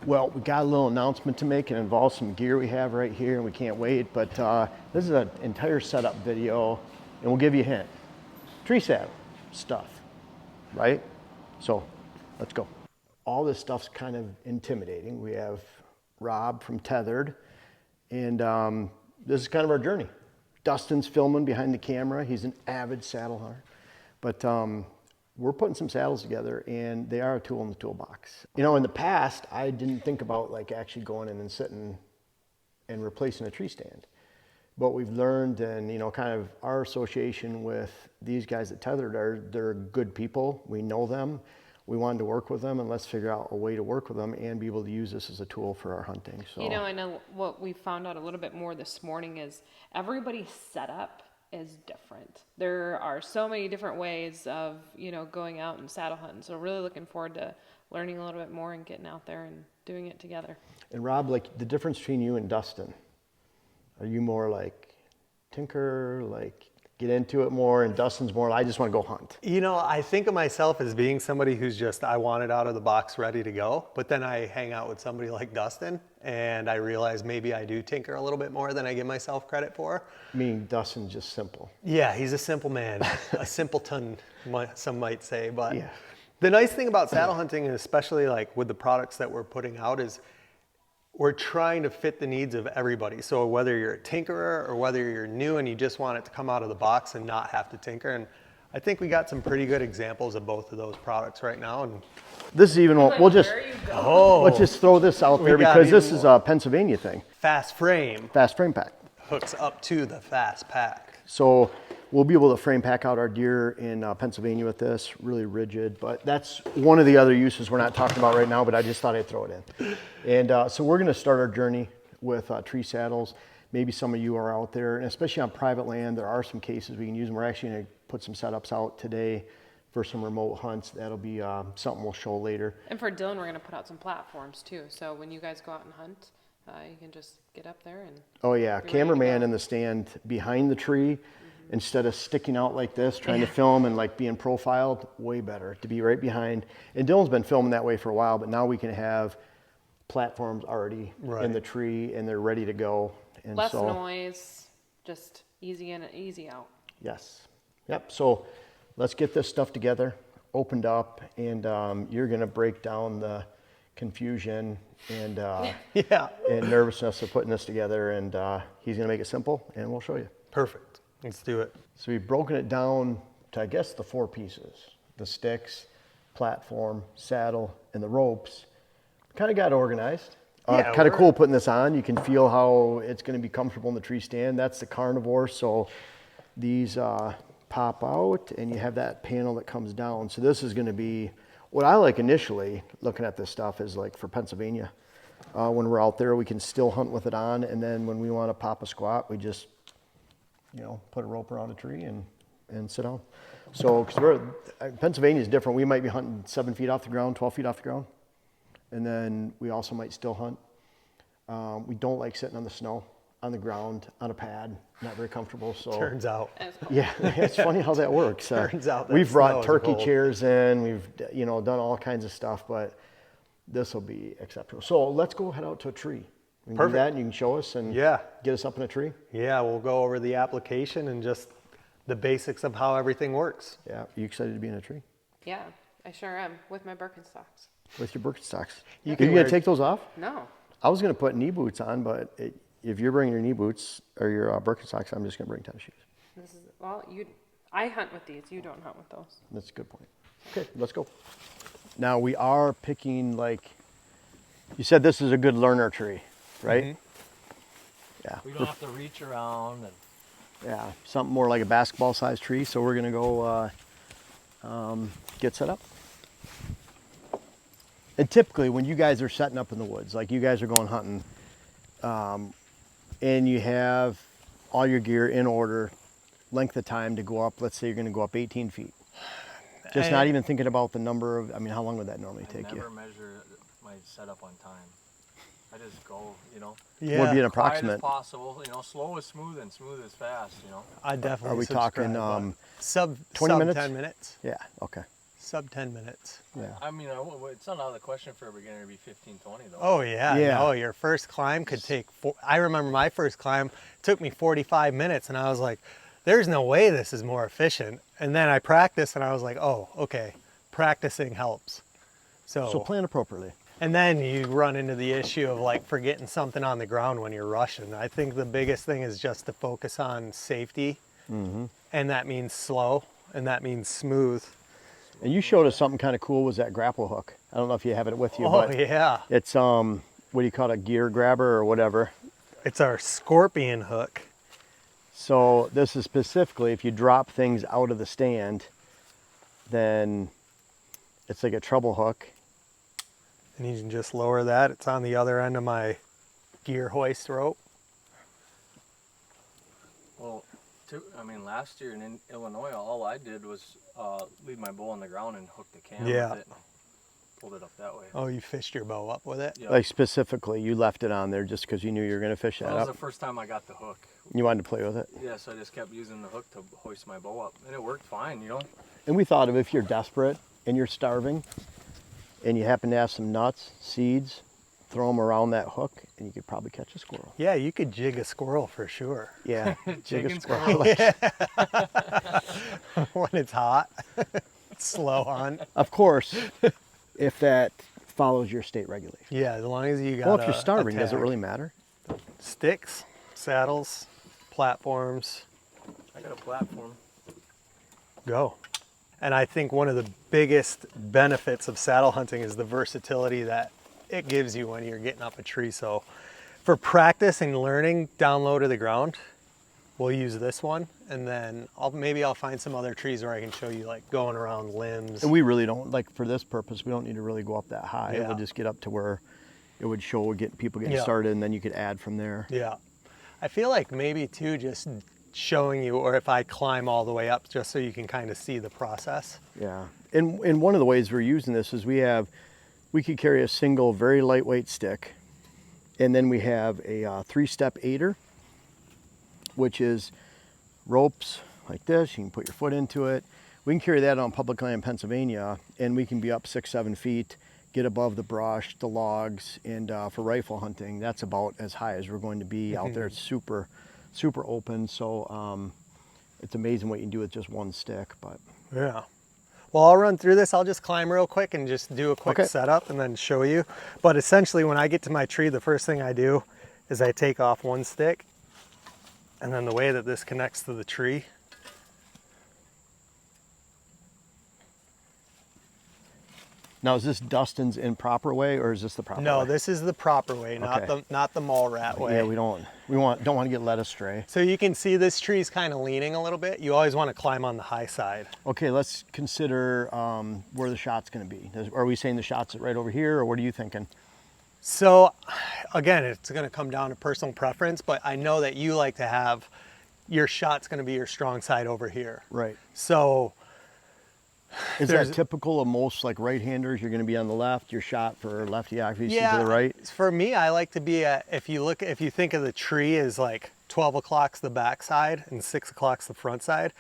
Well, we got a little announcement to make. It involves some gear we have right here, and we can't wait. But this is an entire setup video, and we'll give you a hint. Tree saddle stuff, right? So let's go. All this stuff's kind of intimidating. We have Rob from Tethered, and this is kind of our journey. Dustin's filming behind the camera. He's an avid saddle hunter. But we're putting some saddles together, and they are a tool in the toolbox. You know, in the past, I didn't think about like actually going in and sitting and replacing a tree stand. But we've learned, and you know, kind of our association with these guys at Tethered they're good people. We know them. We wanted to work with them, and let's figure out a way to work with them and be able to use this as a tool for our hunting. So, you know, I know what we found out a little bit more this morning is everybody's setup is different. There are so many different ways of, you know, going out and saddle hunting. So really looking forward to learning a little bit more and getting out there and doing it together. And Rob, like the difference between you and Dustin, are you more like tinker, like get into it more, and Dustin's more, I just want to go hunt? You know, I think of myself as being somebody who's just, I want it out of the box ready to go. But then I hang out with somebody like Dustin, and I realize maybe I do tinker a little bit more than I give myself credit for. Meaning Dustin's just simple. Yeah, he's a simple man, a simpleton, some might say. But yeah. The nice thing about saddle hunting, and especially like with the products that we're putting out, is we're trying to fit the needs of everybody. So whether you're a tinkerer or whether you're new and you just want it to come out of the box and not have to tinker. And I think we got some pretty good examples of both of those products right now. And this is even, let's just throw this out there because this is a Pennsylvania thing. Fast frame pack. Hooks up to the fast pack. So we'll be able to frame pack out our deer in Pennsylvania with this, really rigid, but that's one of the other uses we're not talking about right now, but I just thought I'd throw it in. And so we're gonna start our journey with tree saddles. Maybe some of you are out there, and especially on private land, there are some cases we can use them. We're actually gonna put some setups out today for some remote hunts. That'll be something we'll show later. And for Dylan, we're gonna put out some platforms too. So when you guys go out and hunt, you can just get up there and... Oh yeah, cameraman in the stand behind the tree, instead of sticking out like this, trying to film and like being profiled, way better to be right behind. And Dylan's been filming that way for a while, but now we can have platforms already in the tree and they're ready to go. And less noise, just easy in and easy out. Yes. Yep. So let's get this stuff together, opened up, and you're gonna break down the confusion and and nervousness of putting this together, and he's gonna make it simple, and we'll show you. Perfect. Let's do it. So we've broken it down to, I guess, the 4 pieces: the sticks, platform, saddle, and the ropes. Kind of got organized. Kind of cool putting this on. You can feel how it's going to be comfortable in the tree stand. That's the carnivore. So these pop out, and you have that panel that comes down. So this is going to be what I like initially looking at this stuff is like for Pennsylvania. When we're out there, we can still hunt with it on, and then when we want to pop a squat, we just, you know, put a rope around a tree and sit down. So, because Pennsylvania is different. We might be hunting 7 feet off the ground, 12 feet off the ground. And then we also might still hunt. We don't like sitting on the snow, on the ground, on a pad. Not very comfortable. So turns out. Yeah, it's funny how that works. Turns out that we've brought turkey chairs in. We've, you know, done all kinds of stuff, but this will be acceptable. So let's go head out to a tree. We can do that, and you can show us and get us up in a tree. Yeah, we'll go over the application and just the basics of how everything works. Yeah, you excited to be in a tree? Yeah, I sure am, with my Birkenstocks. With your Birkenstocks. You Are you going to take those off? No. I was going to put knee boots on, but if you're bringing your knee boots or your Birkenstocks, I'm just going to bring tennis shoes. I hunt with these. You don't hunt with those. That's a good point. Okay, let's go. Now we are picking, like, you said this is a good learner tree, right? Mm-hmm. Yeah. We don't have to reach around. And... Yeah, something more like a basketball-sized tree. So we're going to go get set up. And typically when you guys are setting up in the woods, like you guys are going hunting, and you have all your gear in order, length of time to go up, let's say you're going to go up 18 feet. Just not even thinking about the number of, I mean, how long would that normally take you? I never measure my setup on time. I just go, you know. Yeah. Would be an approximate. Quiet as possible, you know, slow is smooth and smooth is fast, you know. I definitely Are we talking sub 20 minutes? 10 minutes? Yeah, okay. Sub 10 minutes. Yeah. I mean, it's not out of the question for a beginner to be 15, 20 though. Oh yeah, Yeah. no, your first climb could take, I remember my first climb took me 45 minutes and I was like, there's no way this is more efficient. And then I practiced and I was like, oh, okay, practicing helps. So plan appropriately. And then you run into the issue of like forgetting something on the ground when you're rushing. I think the biggest thing is just to focus on safety. And that means slow and that means smooth. And you showed us something kind of cool, was that grapple hook. I don't know if you have it with you, Oh but yeah, it's, what do you call it, a gear grabber or whatever. it's our scorpion hook. So this is specifically, if you drop things out of the stand, then it's like a treble hook. And you can just lower that. It's on the other end of my gear hoist rope. Well, I mean, last year in Illinois, all I did was leave my bow on the ground and hook the cam Yeah. with it. Pulled it up that way. Oh, you fished your bow up with it? Yep. Like specifically, you left it on there just because you knew you were going to fish that That was the up. first time I got the hook. You wanted to play with it. Yeah, so I just kept using the hook to hoist my bow up, and it worked fine, you know. And we thought of if you're desperate and you're starving and you happen to have some nuts, seeds, throw them around that hook and you could probably catch a squirrel. Yeah, you could jig a squirrel for sure. Yeah, jig a Jigging squirrel. When it's hot, slow on. Of course, if that follows your state regulation. Yeah, as long as you got. Well, if you're starving, does it really matter? Sticks, saddles, platforms, I got a platform. go. And I think one of the biggest benefits of saddle hunting is the versatility that it gives you when you're getting up a tree. So for practice and learning down low to the ground, we'll use this one. And then maybe I'll find some other trees where I can show you like going around limbs. And we really don't, like for this purpose, we don't need to really go up that high. Yeah. We'll just get up to where it would show people getting Yeah. started, and then you could add from there. Yeah. I feel like maybe too, just showing you, or if I climb all the way up, just so you can kind of see the process. Yeah. And one of the ways we're using this is we could carry a single, very lightweight stick, and then we have a 3-step aider, which is ropes like this. You can put your foot into it. We can carry that on public land in Pennsylvania, and we can be up 6-7 feet, get above the brush, the logs, and for rifle hunting, that's about as high as we're going to be out there. It's super, super open, so it's amazing what you can do with just one stick. But Yeah. Well, I'll run through this. I'll just climb real quick and just do a quick Okay. setup and then show you. But essentially, when I get to my tree, the first thing I do is I take off one stick, and then the way that this connects to the tree. now, is this Dustin's improper way, or is this the proper No, way? this is the proper way, not Okay. the mall rat way. Yeah, don't want to get led astray. So you can see this tree's kind of leaning a little bit. You always want to climb on the high side. Okay, let's consider where the shot's going to be. Are we saying the shot's right over here, or what are you thinking? So again, it's going to come down to personal preference, but I know that you like to have your shot's going to be your strong side over here. Right. So Is There's- that typical of most like right-handers? You're going to be on the left. Your shot for lefty obviously yeah, to the right. for me, I like to be at, if you think of the tree as like 12 o'clock's the back side and 6 o'clock's the front side,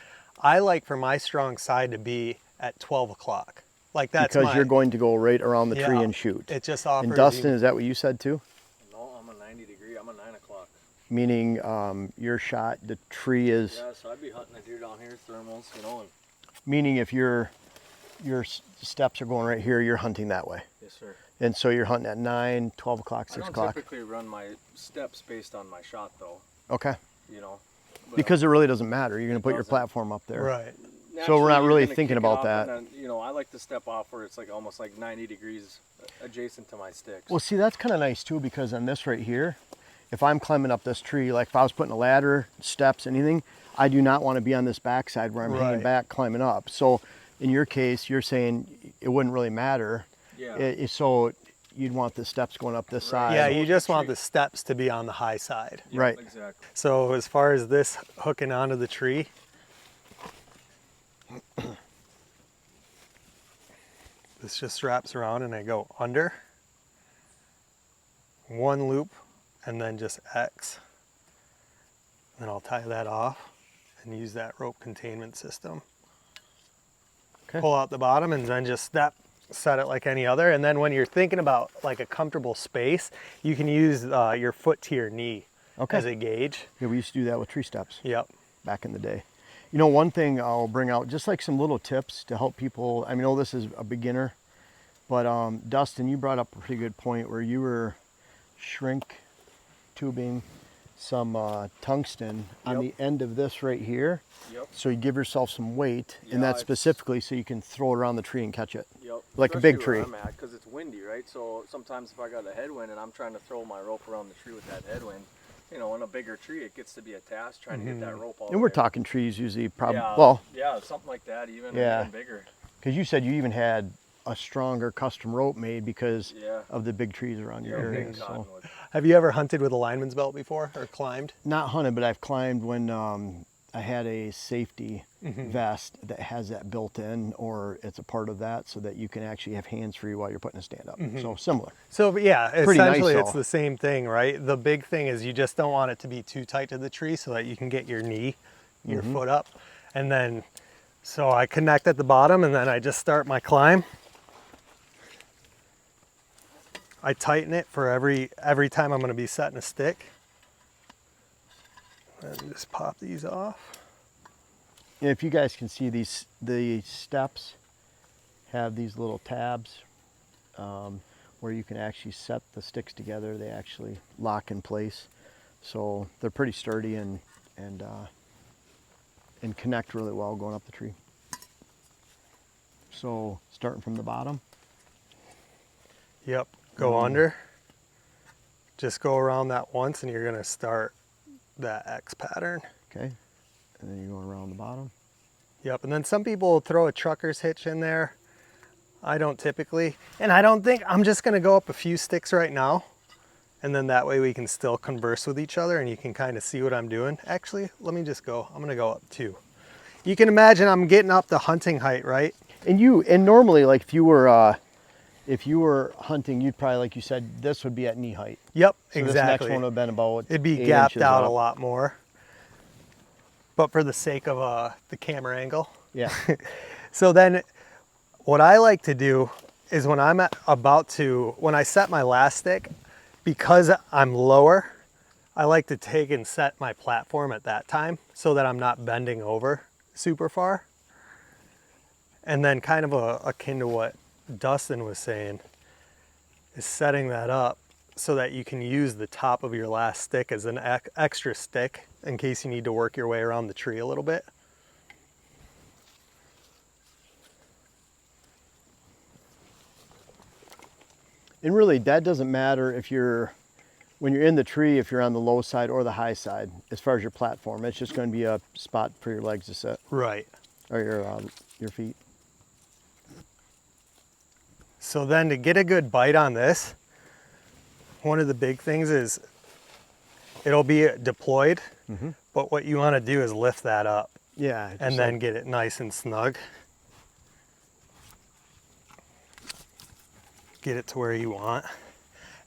I like for my strong side to be at 12 o'clock. Like that's Because you're going to go right around the tree Yeah, and shoot. it just offers And Dustin, you- is that what you said too? No, I'm a 90 degree. I'm a 9 o'clock. Meaning your shot, the tree is, Yeah, so I'd be hunting a deer down here, thermals, you know. And meaning if your steps are going right here, you're hunting that way. yes, sir. And so you're hunting at 9, 12 o'clock, I 6 don't o'clock. typically run my steps based on my shot, though. Okay. You know. But Because it really doesn't matter. You're going to put your doesn't. platform up there. right. So we're not naturally, really you're gonna thinking kick it about off, that. and then, you know, I like to step off where it's like almost like 90 degrees adjacent to my sticks. Well, see, that's kind of nice too, because on this right here, if I'm climbing up this tree, like if I was putting a ladder, steps, anything, I do not want to be on this backside where I'm hanging Right. back climbing up. So in your case, you're saying it wouldn't really matter. Yeah. So you'd want the steps going up this side. Yeah, so you the just want tree- the steps to be on the high side. Yeah, right. Exactly. So as far as this hooking onto the tree, this just wraps around and I go under, one loop, and then just X. Then I'll tie that off and use that rope containment system. Okay. pull out the bottom, and then just set it like any other. And then when you're thinking about like a comfortable space, you can use your foot to your knee as a gauge. Yeah, we used to do that with tree steps Yep. back in the day. You know, one thing I'll bring out, just like some little tips to help people. I know this is a beginner, but Dustin, you brought up a pretty good point where you were shrink tubing some tungsten on the end of this right here. Yep. So you give yourself some weight, and Yeah, that's it's- specifically so you can throw it around the tree and catch it. Yep. Like a big Especially tree. where I'm at, because it's windy, right? So sometimes if I got a headwind and I'm trying to throw my rope around the tree with that headwind, you know, in a bigger tree, it gets to be a task trying to get that rope all And we're the way. talking trees usually, probably, Yeah, well, yeah, something like that, even, Yeah. even bigger. because you said you even had a stronger custom rope made because Yeah. of the big trees around your Yeah, area. big So. cottonwood. Have you ever hunted with a lineman's belt before or climbed? Not hunted, but I've climbed when I had a safety Mm-hmm. vest that has that built in, or it's a part of that, so that you can actually have hands free while you're putting a stand up. Mm-hmm. So similar. So but yeah, Pretty nice, essentially it's though. the same thing, right? The big thing is you just don't want it to be too tight to the tree so that you can get your knee, your Mm-hmm. foot up. And then, so I connect at the bottom and then I just start my climb. I tighten it for every time I'm gonna be setting a stick. And just pop these off. And if you guys can see these, the steps have these little tabs where you can actually set the sticks together. They actually lock in place, so they're pretty sturdy and connect really well going up the tree. So starting from the bottom. Yep, go under. Just go around that once and you're gonna start that X pattern. Okay, and then you're going around the bottom. Yep, and then some people will throw a trucker's hitch in there. I don't typically, and I don't think, I'm just gonna go up a few sticks right now, and then that way we can still converse with each other and you can kind of see what I'm doing. Actually, let me just go, I'm gonna go up 2. You can imagine I'm getting up to hunting height, right? And normally, like if you were hunting, you'd probably, like you said, this would be at knee height. Yep, So exactly. this next one would have been about It'd be 8 gapped inches out a up. lot more. But for the sake of the camera angle. Yeah. So then what I like to do is when I'm when I set my last stick, because I'm lower, I like to take and set my platform at that time so that I'm not bending over super far. And then kind of akin to what Dustin was saying, is setting that up so that you can use the top of your last stick as an extra stick in case you need to work your way around the tree a little bit. And really, that doesn't matter when you're in the tree, if you're on the low side or the high side, as far as your platform. It's just going to be a spot for your legs to sit, Right. or your feet. So then to get a good bite on this, one of the big things is it'll be deployed, but what you want to do is lift that up Yeah. and then get it nice and snug. Get it to where you want.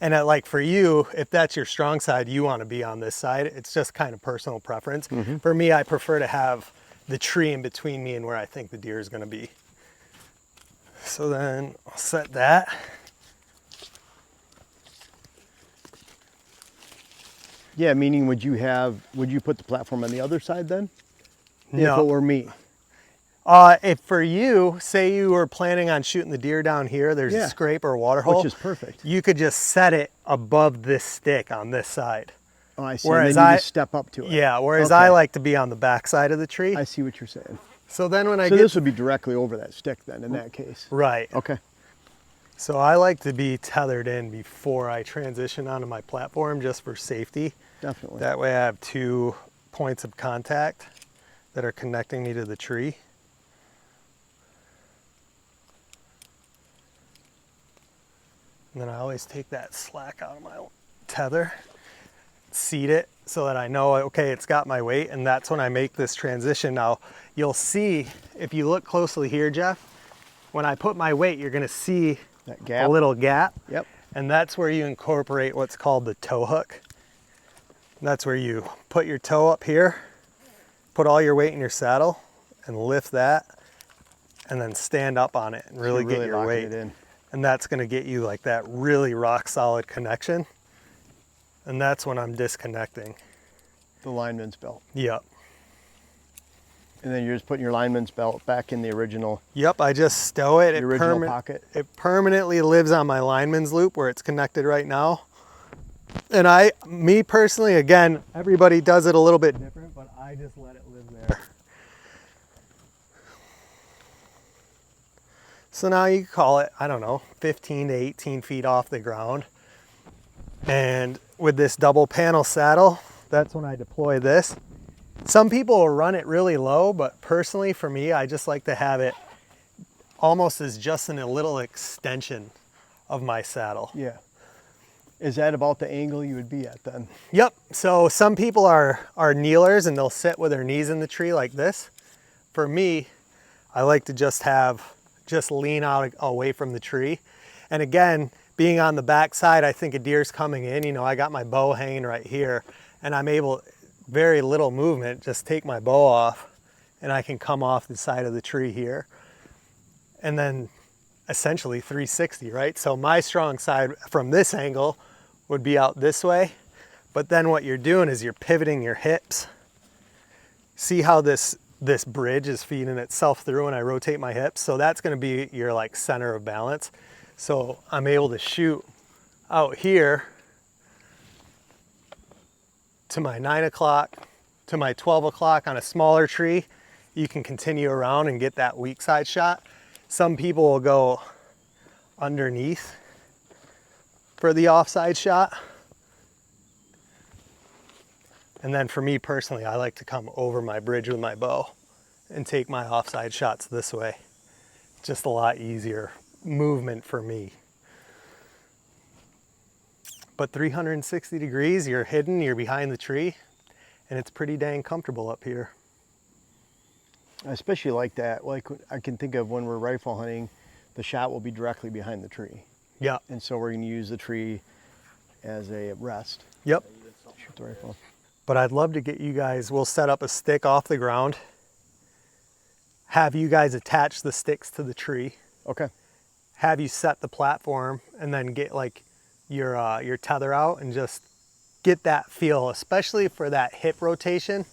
And like for you, if that's your strong side, you want to be on this side. It's just kind of personal preference. For me, I prefer to have the tree in between me and where I think the deer is going to be. So then I'll set that. Yeah, meaning would you put the platform on the other side then? If No. it were me. If for you, say you were planning on shooting the deer down here, there's Yeah. a scrape or a water hole. Which is perfect. You could just set it above this stick on this side. Oh, I see. Whereas and then you I- just step up to it. Yeah, whereas Okay. I like to be on the back side of the tree. I see what you're saying. So then when I So get this would be directly over that stick then in that case. right. Okay. So I like to be tethered in before I transition onto my platform just for safety. Definitely. That way I have 2 points of contact that are connecting me to the tree. And then I always take that slack out of my tether, seat it so that I know, okay, it's got my weight, and that's when I make this transition. Now, you'll see, if you look closely here, Jeff, when I put my weight, you're gonna see That gap. a little gap. Yep. And that's where you incorporate what's called the toe hook. That's where you put your toe up here, put all your weight in your saddle, and lift that. and then stand up on it and really You're get your locking weight. it in. And that's gonna get you like that really rock solid connection. And that's when I'm disconnecting. The lineman's belt. Yep. And then you're just putting your lineman's belt back in the original, Yep, I just stow it. the original pocket. It permanently lives on my lineman's loop where it's connected right now. And me personally, again, everybody does it a little bit different, but I just let it live there. So now you call it, I don't know, 15 to 18 feet off the ground. And with this double panel saddle, that's when I deploy this. Some people will run it really low, but personally for me, I just like to have it almost as just in a little extension of my saddle. Yeah. Is that about the angle you would be at then? Yep, so some people are kneelers and they'll sit with their knees in the tree like this. For me, I like to just lean out away from the tree. And again, being on the back side, I think a deer's coming in, you know, I got my bow hanging right here and I'm able, very little movement, just take my bow off and I can come off the side of the tree here. And then essentially 360, right? So my strong side from this angle would be out this way. But then what you're doing is you're pivoting your hips. See how this bridge is feeding itself through when I rotate my hips? So that's gonna be your like center of balance. So I'm able to shoot out here to my 9 o'clock, to my 12 o'clock on a smaller tree. You can continue around and get that weak side shot. Some people will go underneath for the offside shot. And then for me personally, I like to come over my bridge with my bow and take my offside shots this way. Just a lot easier movement for me. But 360 degrees, you're hidden, you're behind the tree, and it's pretty dang comfortable up here. I especially like that. Like I can think of when we're rifle hunting, the shot will be directly behind the tree. Yeah. And so we're going to use the tree as a rest. Yep. Shoot the rifle. But I'd love to get you guys, we'll set up a stick off the ground, have you guys attach the sticks to the tree, Okay. have you set the platform, and then get like your tether out and just get that feel, especially for that hip rotation,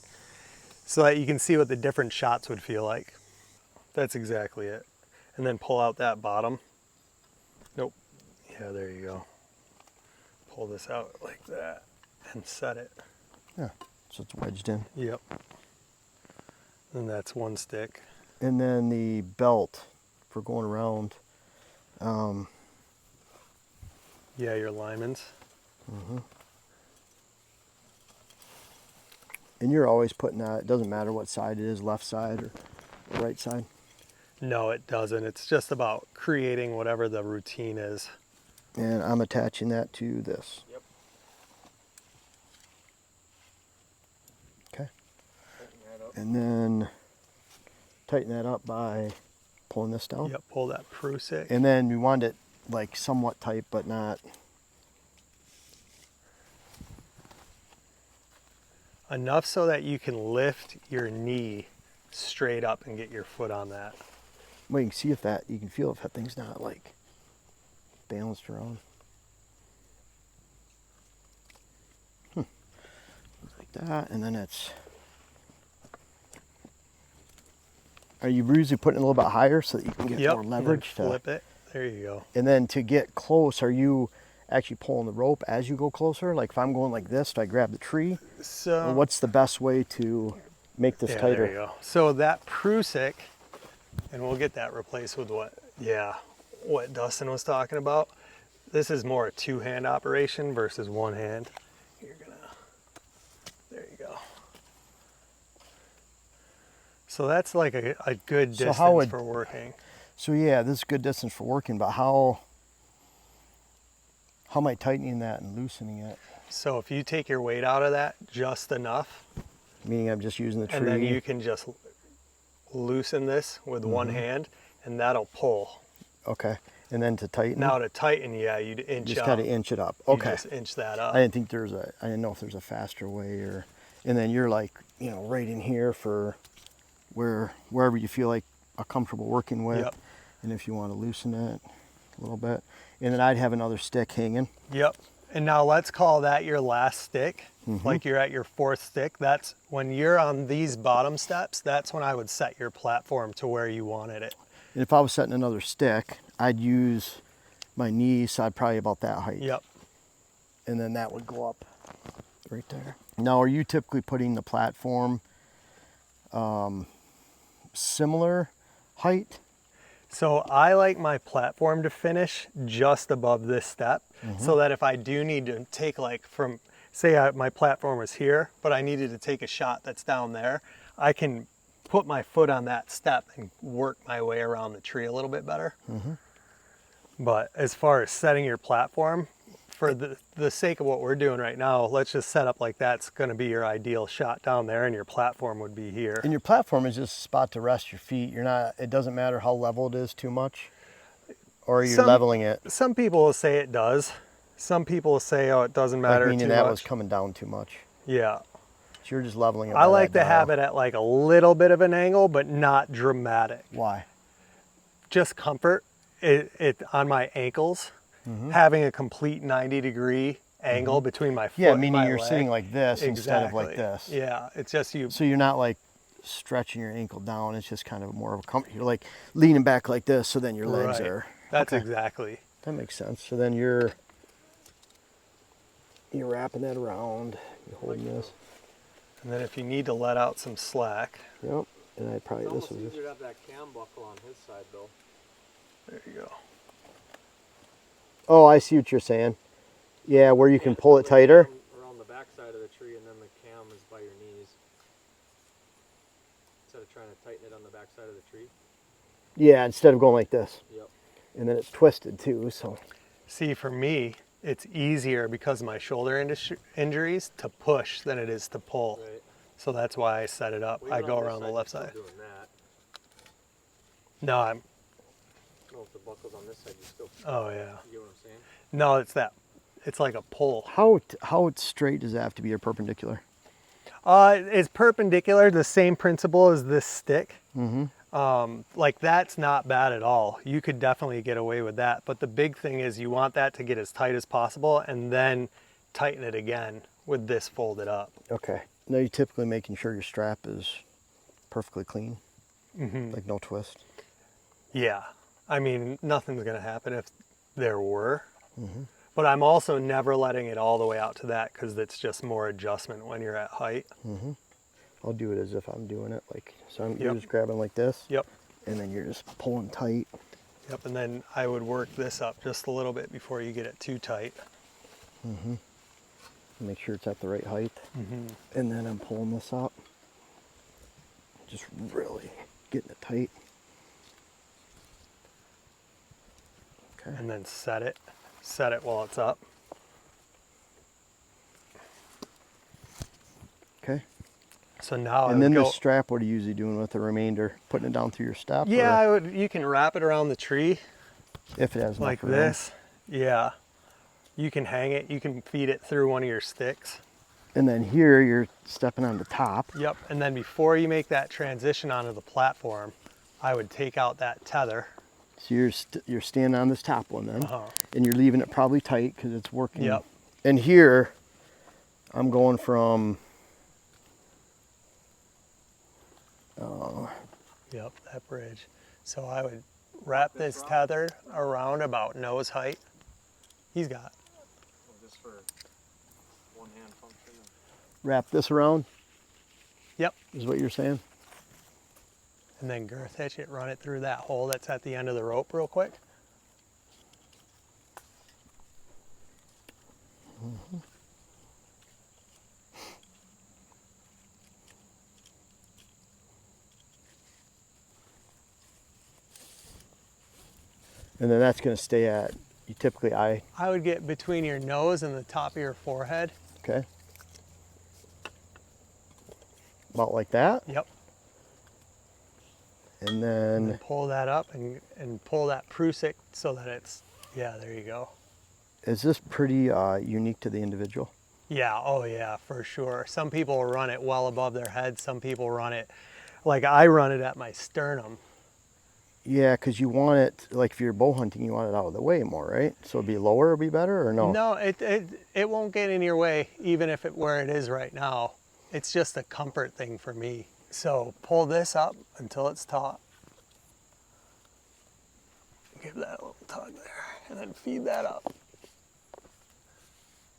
so that you can see what the different shots would feel like. That's exactly it. And then pull out that bottom. Nope. Yeah, there you go. Pull this out like that and set it. Yeah. So it's wedged in. Yep. And that's one stick. And then the belt for going around. Yeah, your lineman's. And you're always putting that, it doesn't matter what side it is, left side or right side. No, it doesn't. It's just about creating whatever the routine is. And I'm attaching that to this. Yep. Okay. Tighten that up. And then tighten that up by pulling this down. Yep, pull that prusik. And then we want it like somewhat tight, but not. Enough so that you can lift your knee straight up and get your foot on that. Well, you can see if that, you can feel if that thing's not like balanced around. Like that, and then it's. Are you usually putting it a little bit higher so that you can get Yep, more leverage? and then flip it. There you go. And then to get close, are you actually pulling the rope as you go closer? Like if I'm going like this, do I grab the tree? So Or what's the best way to make this yeah, tighter? there you go. So that prusik, and we'll get that replaced with what Dustin was talking about. This is more a two-hand operation versus one hand. There you go. So that's like a good distance for working. So yeah, this is good distance for working, but how am I tightening that and loosening it? So if you take your weight out of that just enough, Meaning I'm just using the tree. and then you can just loosen this with one hand, and that'll pull. Okay. And then to tighten. Now to tighten, yeah, you'd inch just up. gotta inch it up. You Okay. just inch that up. I didn't know if there's a faster way and then you're like, right in here for wherever you feel like comfortable working with. Yep. And if you want to loosen it a little bit. And then I'd have another stick hanging. Yep. And now let's call that your last stick. Like you're at your 4th stick. That's when you're on these bottom steps, that's when I would set your platform to where you wanted it. And if I was setting another stick, I'd use my knees, so I'd probably about that height. Yep. And then that would go up right there. Now, are you typically putting the platform similar height? So I like my platform to finish just above this step, so that if I do need to take like from, say my platform was here, but I needed to take a shot that's down there, I can put my foot on that step and work my way around the tree a little bit better. But as far as setting your platform, for the sake of what we're doing right now, let's just set up like that's going to be your ideal shot down there, and your platform would be here. And your platform is just a spot to rest your feet. You're not, it doesn't matter how level it is too much, or you're leveling it. Some people will say it does. Some people will say, oh, it doesn't matter Like meaning too that much. was coming down too much. Yeah. So you're just leveling it. I by like that to have dial. it at like a little bit of an angle, but not dramatic. Why? Just comfort. It on my ankles, having a complete 90-degree angle between my foot Yeah, and meaning my you're leg. sitting like this instead of like Exactly. this. Yeah, it's just you. So you're not like stretching your ankle down. It's just kind of more of a comfort. You're like leaning back like this, so then your legs Right. are. That's okay. exactly. That makes sense. So then you're wrapping that around. You're holding this. And then if you need to let out some slack, Yep. And I probably It's this almost was easier to have that cam buckle on his side though. there you go. Oh, I see what you're saying. Yeah, where you can pull it tighter. Around the back side of the tree, and then the cam is by your knees. Instead of trying to tighten it on the back side of the tree. Yeah, instead of going like this. Yep. And then it's twisted too, so. See, for me, it's easier because of my shoulder injuries to push than it is to pull. Right. So that's why I set it up. Well, I even go on this around the side, left you're side. still doing that. No, I'm. No, if the buckle's on this side, you still. Oh yeah. You get what I'm saying? No, it's that. It's like a pull. How straight does it have to be or perpendicular? It's perpendicular, the same principle as this stick. Like that's not bad at all. You could definitely get away with that. But the big thing is you want that to get as tight as possible and then tighten it again with this folded up. Okay. Now you're typically making sure your strap is perfectly clean, like no twist. Yeah. I mean, nothing's going to happen if there were. But I'm also never letting it all the way out to that because it's just more adjustment when you're at height. I'll do it as if I'm doing it like, so you're Yep. just grabbing like this. Yep. And then you're just pulling tight. Yep. And then I would work this up just a little bit before you get it too tight. Make sure it's at the right height. And then I'm pulling this up. Just really getting it tight. Okay. And then set it while it's up. Okay. So now I And then would the go, strap, what are you usually doing with the remainder? Putting it down through your step? yeah, or you can wrap it around the tree if it has enough like room? this. Yeah. You can hang it. You can feed it through one of your sticks. And then here you're stepping on the top. Yep. And then before you make that transition onto the platform, I would take out that tether. So you're standing on this top one then, Uh-huh. and you're leaving it probably tight because it's working. Yep. And here, I'm going from, Yep, that bridge. So I would wrap this tether around about nose height. He's got. Just for one hand function. wrap this around, Yep. is what you're saying? And then girth hitch it, run it through that hole that's at the end of the rope real quick. And then that's going to stay at, you typically I would get between your nose and the top of your forehead. okay? About like that. Yep. And And then, pull that up and pull that prusik so that it's, yeah, there you go. is this pretty unique to the individual? Yeah, oh yeah, for sure. Some people run it well above their head. Some people run it, like I run it at my sternum. Yeah, because you want it, like if you're bow hunting, you want it out of the way more, right? So it'd be lower, it'd be better, or no? No, it won't get in your way, even if it where it is right now. It's just a comfort thing for me. So pull this up until it's taut. Give that a little tug there, and then feed that up.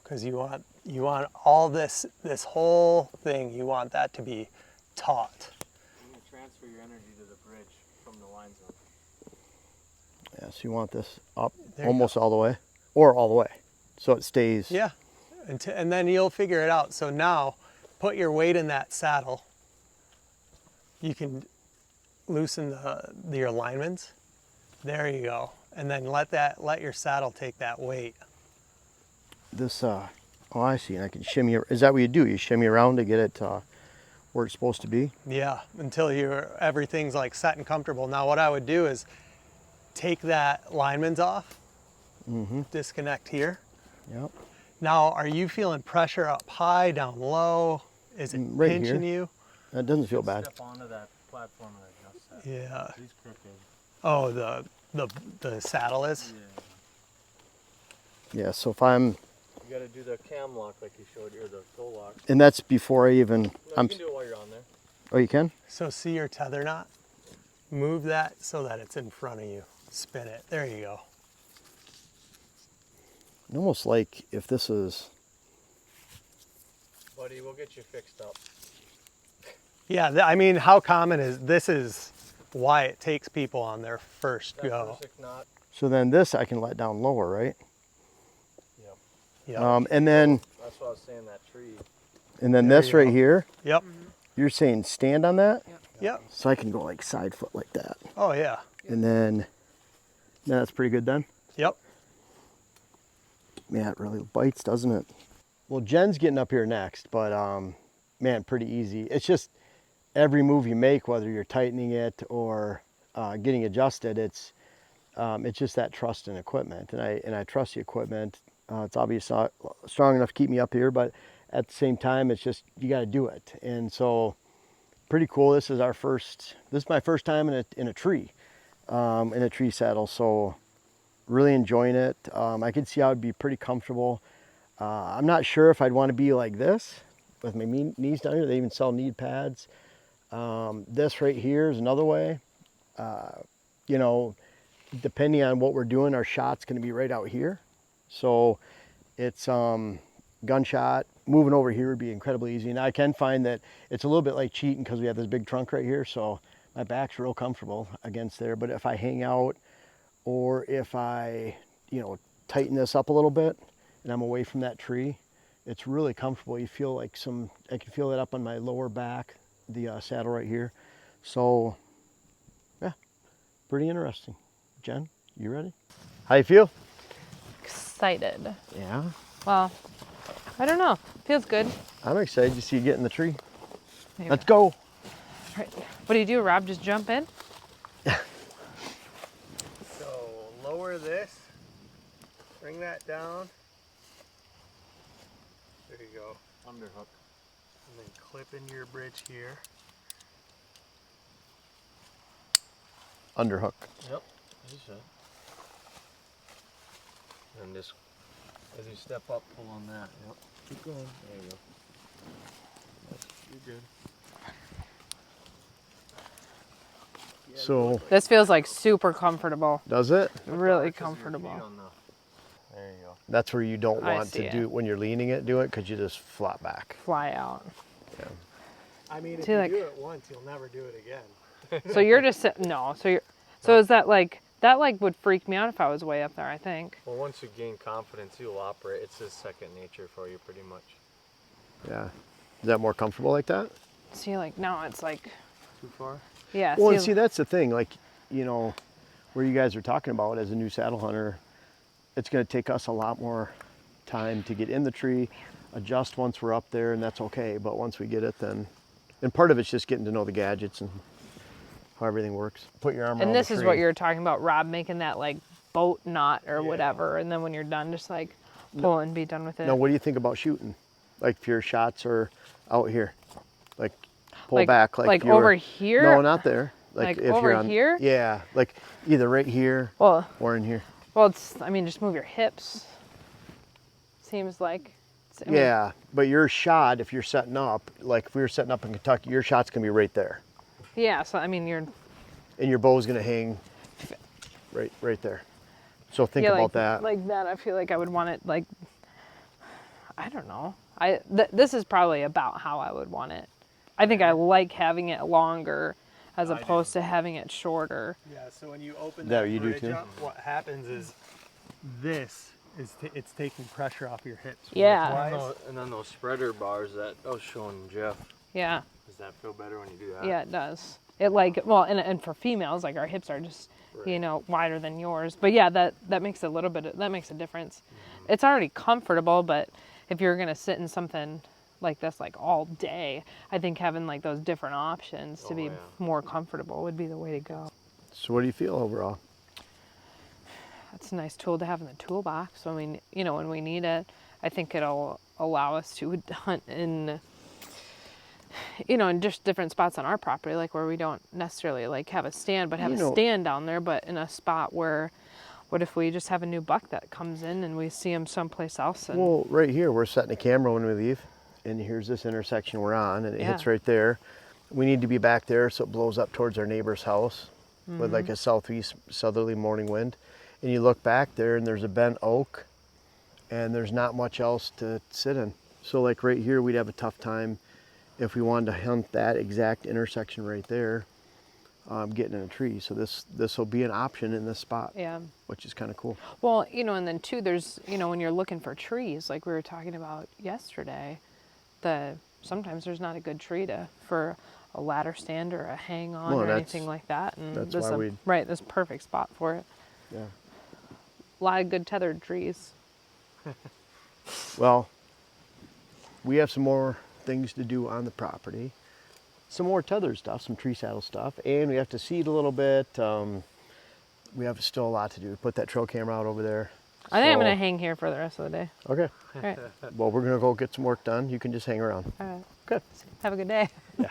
Because you want all this whole thing, you want that to be taut. You can transfer your energy to the bridge from the line zone. Yeah, so you want this up There you almost all the way, or all the way, so it stays. Yeah, and then you'll figure it out. So now, put your weight in that saddle. You can loosen your alignments. There you go, and then let your saddle take that weight. This, oh, I see, and I can shimmy. Is that what you do? You shimmy around to get it where it's supposed to be? Yeah, until everything's like set and comfortable. Now, what I would do is take that lineman's off, disconnect here. Yep. Now, are you feeling pressure up high, down low? Is it Right pinching here. you? That doesn't feel bad. Step onto that platform and adjust that. Yeah. He's crooked. Oh, the saddle is? Yeah, so if I'm, You gotta do the cam lock like you showed you, or the toe lock. and that's before I even, No, I'm, you can do it while you're on there. oh, you can? So see your tether knot? Move that so that it's in front of you. Spin it. There you go. Almost like if this is, Buddy, we'll get you fixed up. Yeah, I mean, how common this is why it takes people on their first That go. first knot. so then this I can let down lower, right? Yep. Yeah. And then That's what I was saying, that tree. There you this right go. here, Yep. you're saying stand on that? Yep. So I can go like side foot like that. Oh, yeah. And then that's pretty good then. Yep. Man, it really bites, doesn't it? Well, Jen's getting up here next, but man, pretty easy. It's just every move you make, whether you're tightening it or getting adjusted, it's just that trust in equipment, and I trust the equipment. It's obviously strong enough to keep me up here, but at the same time, it's just you got to do it. And so, pretty cool. This is my first time in a tree saddle. So, really enjoying it. I could see how it'd be pretty comfortable. I'm not sure if I'd want to be like this with my knees down here. They even sell knee pads. This right here is another way. You know, depending on what we're doing, our shot's going to be right out here. So it's gunshot. Moving over here would be incredibly easy. And I can find that it's a little bit like cheating because we have this big trunk right here. So my back's real comfortable against there. But if I hang out or if I, tighten this up a little bit and I'm away from that tree, it's really comfortable. You feel like I can feel it up on my lower back, the saddle right here. So yeah, pretty interesting. Jen, you ready? How you feel? Excited. Yeah, Well, I don't know. Feels good. I'm excited to see you get in the tree. Maybe. Let's go. All right. What do you do, Rob? Just jump in? So lower this, bring that down. There you go. Underhook. And then clip into your bridge here. Underhook. Yep, as you said. And just, as you step up, pull on that. Yep. Keep going. There you go. You're good. So This feels like super comfortable. does it? Really Because of your feet comfortable. on the- There you go. That's where you don't I want see to it. do when you're leaning it. Do it because you just flop back. Fly out. I mean, if See, you like- do it once, you'll never do it again. So you're just no. So is that like would freak me out if I was way up there? I think. Well, once you gain confidence, you'll operate. It's just second nature for you, pretty much. Yeah. Is that more comfortable like that? See, like now it's like Too far? yeah. Well, and see, that's the thing. Like, where you guys are talking about as a new saddle hunter, it's going to take us a lot more time to get in the tree, adjust once we're up there, and that's okay. But once we get it, then, and part of it's just getting to know the gadgets and how everything works. Put your arm around And this the is tree. what you're talking about, Rob, making that like boat knot or Yeah. whatever, and then when you're done, just like pull and be done with it. Now, what do you think about shooting? Like, if your shots are out here, like pull like back, like you're- over here. No, not there. Like if over you're on, here? Yeah, like either right here Well, or in here. I mean, just move your hips. Seems like. I mean, Yeah, but your shot, if you're setting up, like if we were setting up in Kentucky, your shot's gonna be right there, yeah. So I mean, you're. and your bow's gonna hang right there. So think Yeah, about like, that. Like that, I feel like I would want it like. I don't know. This is probably about how I would want it. I think I like having it longer as opposed to having it shorter. Yeah, so when you open That that you do bridge too? up, what happens is this is it's taking pressure off your hips. Yeah. widthwise. And then those spreader bars that I was showing Jeff. Yeah. Does that feel better when you do that? Yeah, it does. It like well, and for females, like our hips are just wider than yours. But yeah, that makes a little bit. That makes a difference. It's already comfortable, but if you're gonna sit in something like this like all day, I think having like those different options to be more comfortable would be the way to go. So what do you feel overall? That's a nice tool to have in the toolbox. I mean, when we need it, I think it'll allow us to hunt in just different spots on our property, like where we don't necessarily like have a stand, but have a stand down there, but in a spot where, what if we just have a new buck that comes in and we see him someplace else? And Well, right here, we're setting a camera when we leave, and here's this intersection we're on, and it hits right there. We need to be back there so it blows up towards our neighbor's house with like a southeast southerly morning wind. And you look back there and there's a bent oak and there's not much else to sit in. So like right here, we'd have a tough time if we wanted to hunt that exact intersection right there, getting in a tree. So this will be an option in this spot, which is kind of cool. Well, and then too, there's, when you're looking for trees, like we were talking about yesterday, sometimes there's not a good tree for a ladder stand or a hang on or anything like that. And that's this why this is a perfect spot for it. Yeah. A lot of good tethered trees. Well, we have some more things to do on the property. Some more tether stuff, some tree saddle stuff, and we have to seed a little bit. We have still a lot to do. Put that trail camera out over there. I think I'm going to hang here for the rest of the day. Okay. All right. Well, we're going to go get some work done. You can just hang around. All right. Good. Have a good day. Yeah.